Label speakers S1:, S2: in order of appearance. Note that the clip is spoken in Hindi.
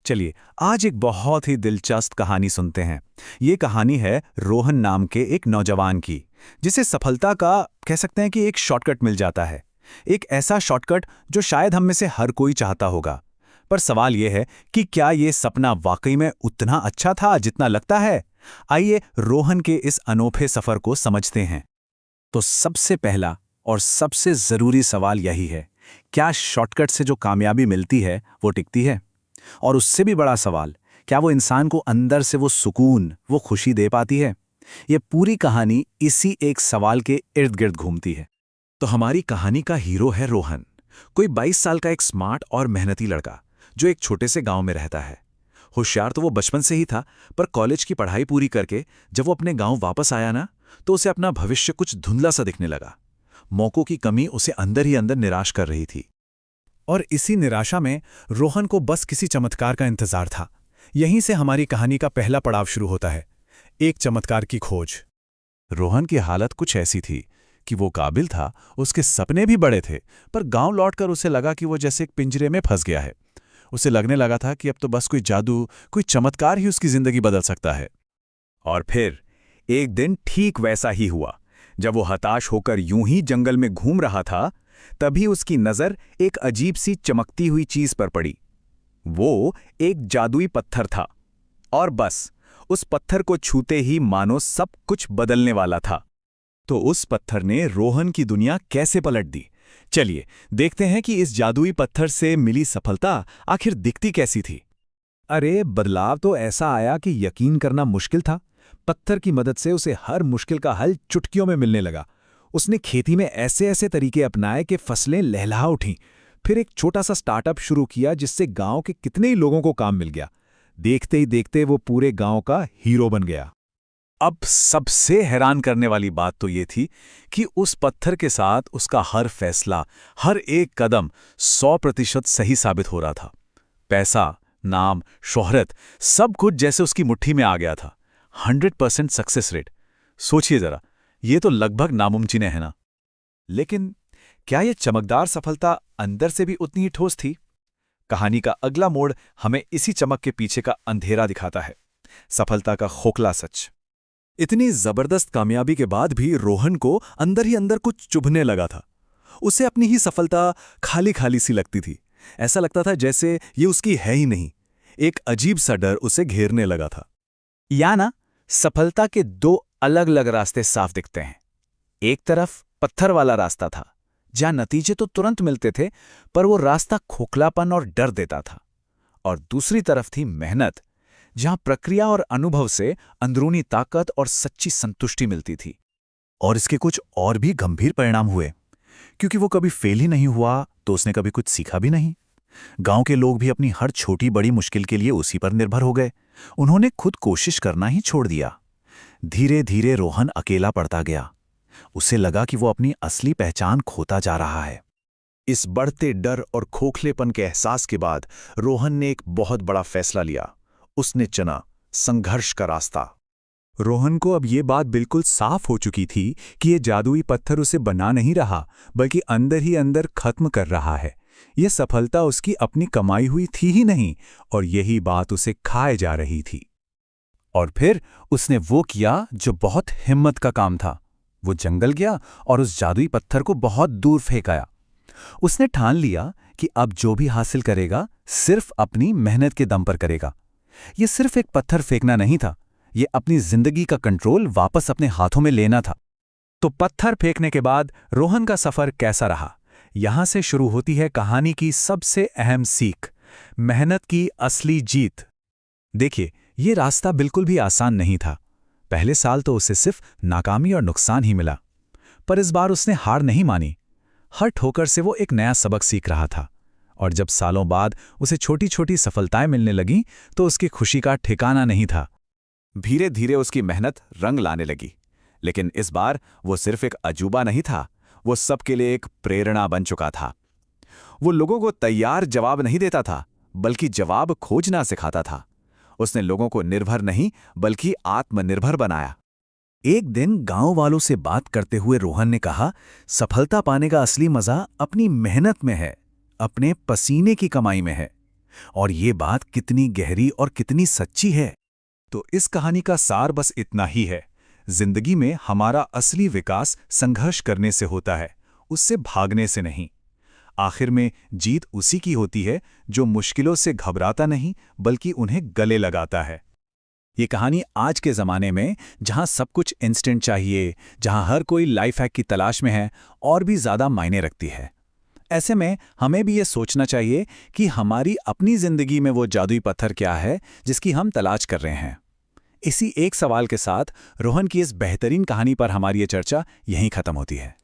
S1: चलिए आज एक बहुत ही दिलचस्प कहानी सुनते हैं। ये कहानी है रोहन नाम के एक नौजवान की, जिसे सफलता का कह सकते हैं कि एक शॉर्टकट मिल जाता है। एक ऐसा शॉर्टकट जो शायद हम में से हर कोई चाहता होगा। पर सवाल ये है कि क्या ये सपना वाकई में उतना अच्छा था जितना लगता है? आइए रोहन के इस अनोखे सफर को समझते हैं। तो सबसे पहला और सबसे जरूरी सवाल यही है, क्या शॉर्टकट से जो कामयाबी मिलती है वो टिकती है? और उससे भी बड़ा सवाल, क्या वो इंसान को अंदर से वो सुकून, वो खुशी दे पाती है? ये पूरी कहानी इसी एक सवाल के इर्द गिर्द घूमती है। तो हमारी कहानी का हीरो है रोहन, कोई 22 साल का एक स्मार्ट और मेहनती लड़का जो एक छोटे से गांव में रहता है। होशियार तो वो बचपन से ही था, पर कॉलेज की पढ़ाई पूरी करके जब वो अपने गांव वापस आया ना, तो उसे अपना भविष्य कुछ धुंधला सा दिखने लगा। मौकों की कमी उसे अंदर ही अंदर निराश कर रही थी। और इसी निराशा में रोहन को बस किसी चमत्कार का इंतजार था। यहीं से हमारी कहानी का पहला पड़ाव शुरू होता है, एक चमत्कार की खोज। रोहन की हालत कुछ ऐसी थी कि वो काबिल था, उसके सपने भी बड़े थे, पर गांव लौटकर उसे लगा कि वो जैसे एक पिंजरे में फंस गया है। उसे लगने लगा था कि अब तो बस कोई जादू, कोई चमत्कार ही उसकी जिंदगी बदल सकता है। और फिर एक दिन ठीक वैसा ही हुआ। जब वो हताश होकर यूं ही जंगल में घूम रहा था, तभी उसकी नजर एक अजीब सी चमकती हुई चीज पर पड़ी। वो एक जादुई पत्थर था, और बस उस पत्थर को छूते ही मानो सब कुछ बदलने वाला था। तो उस पत्थर ने रोहन की दुनिया कैसे पलट दी? चलिए देखते हैं कि इस जादुई पत्थर से मिली सफलता आखिर दिखती कैसी थी। अरे बदलाव तो ऐसा आया कि यकीन करना मुश्किल था। पत्थर की मदद से उसे हर मुश्किल का हल चुटकियों में मिलने लगा। उसने खेती में ऐसे ऐसे तरीके अपनाए कि फसलें लहलहा उठीं। फिर एक छोटा सा स्टार्टअप शुरू किया जिससे गांव के कितने ही लोगों को काम मिल गया। देखते ही देखते वो पूरे गांव का हीरो बन गया। अब सबसे हैरान करने वाली बात तो ये थी कि उस पत्थर के साथ उसका हर फैसला, हर एक कदम 100% सही साबित हो रहा था। पैसा, नाम, शोहरत, सब कुछ जैसे उसकी मुट्ठी में आ गया था। 100% सक्सेस रेट। सोचिए जरा, ये तो लगभग नामुमकिन है ना? लेकिन क्या यह चमकदार सफलता अंदर से भी उतनी ही ठोस थी? कहानी का अगला मोड़ हमें इसी चमक के पीछे का अंधेरा दिखाता है, सफलता का खोखला सच। इतनी जबरदस्त कामयाबी के बाद भी रोहन को अंदर ही अंदर कुछ चुभने लगा था। उसे अपनी ही सफलता खाली खाली सी लगती थी। ऐसा लगता था जैसे ये उसकी है ही नहीं। एक अजीब सा डर उसे घेरने लगा था। या ना, सफलता के दो अलग अलग रास्ते साफ दिखते हैं। एक तरफ पत्थर वाला रास्ता था, जहां नतीजे तो तुरंत मिलते थे, पर वो रास्ता खोखलापन और डर देता था। और दूसरी तरफ थी मेहनत, जहां प्रक्रिया और अनुभव से अंदरूनी ताकत और सच्ची संतुष्टि मिलती थी। और इसके कुछ और भी गंभीर परिणाम हुए, क्योंकि वो कभी फेल ही नहीं हुआ तो उसने कभी कुछ सीखा भी नहीं। गांव के लोग भी अपनी हर छोटी बड़ी मुश्किल के लिए उसी पर निर्भर हो गए। उन्होंने खुद कोशिश करना ही छोड़ दिया। धीरे धीरे रोहन अकेला पड़ता गया। उसे लगा कि वो अपनी असली पहचान खोता जा रहा है। इस बढ़ते डर और खोखलेपन के एहसास के बाद रोहन ने एक बहुत बड़ा फैसला लिया। उसने चुना संघर्ष का रास्ता। रोहन को अब ये बात बिल्कुल साफ हो चुकी थी कि ये जादुई पत्थर उसे बना नहीं रहा, बल्कि अंदर ही अंदर खत्म कर रहा है। ये सफलता उसकी अपनी कमाई हुई थी ही नहीं, और यही बात उसे खाए जा रही थी। और फिर उसने वो किया जो बहुत हिम्मत का काम था। वो जंगल गया और उस जादुई पत्थर को बहुत दूर फेंक आया। उसने ठान लिया कि अब जो भी हासिल करेगा सिर्फ अपनी मेहनत के दम पर करेगा। ये सिर्फ एक पत्थर फेंकना नहीं था, ये अपनी जिंदगी का कंट्रोल वापस अपने हाथों में लेना था। तो पत्थर फेंकने के बाद रोहन का सफर कैसा रहा? यहां से शुरू होती है कहानी की सबसे अहम सीख, मेहनत की असली जीत। देखिए, ये रास्ता बिल्कुल भी आसान नहीं था। पहले साल तो उसे सिर्फ नाकामी और नुकसान ही मिला, पर इस बार उसने हार नहीं मानी। हर ठोकर से वो एक नया सबक सीख रहा था। और जब सालों बाद उसे छोटी छोटी सफलताएं मिलने लगीं, तो उसकी खुशी का ठिकाना नहीं था। धीरे धीरे उसकी मेहनत रंग लाने लगी। लेकिन इस बार वो सिर्फ एक अजूबा नहीं था, वो सबके लिए एक प्रेरणा बन चुका था। वो लोगों को तैयार जवाब नहीं देता था, बल्कि जवाब खोजना सिखाता था। उसने लोगों को निर्भर नहीं, बल्कि आत्मनिर्भर बनाया। एक दिन गांव वालों से बात करते हुए रोहन ने कहा, सफलता पाने का असली मजा अपनी मेहनत में है, अपने पसीने की कमाई में है। और ये बात कितनी गहरी और कितनी सच्ची है। तो इस कहानी का सार बस इतना ही है। जिंदगी में हमारा असली विकास संघर्ष करने से होता है, उससे भागने से नहीं। आखिर में जीत उसी की होती है जो मुश्किलों से घबराता नहीं बल्कि उन्हें गले लगाता है। ये कहानी आज के ज़माने में, जहाँ सब कुछ इंस्टेंट चाहिए, जहाँ हर कोई लाइफ हैक की तलाश में है, और भी ज़्यादा मायने रखती है। ऐसे में हमें भी ये सोचना चाहिए कि हमारी अपनी ज़िंदगी में वो जादुई पत्थर क्या है जिसकी हम तलाश कर रहे हैं। इसी एक सवाल के साथ रोहन की इस बेहतरीन कहानी पर हमारी ये चर्चा यहीं ख़त्म होती है।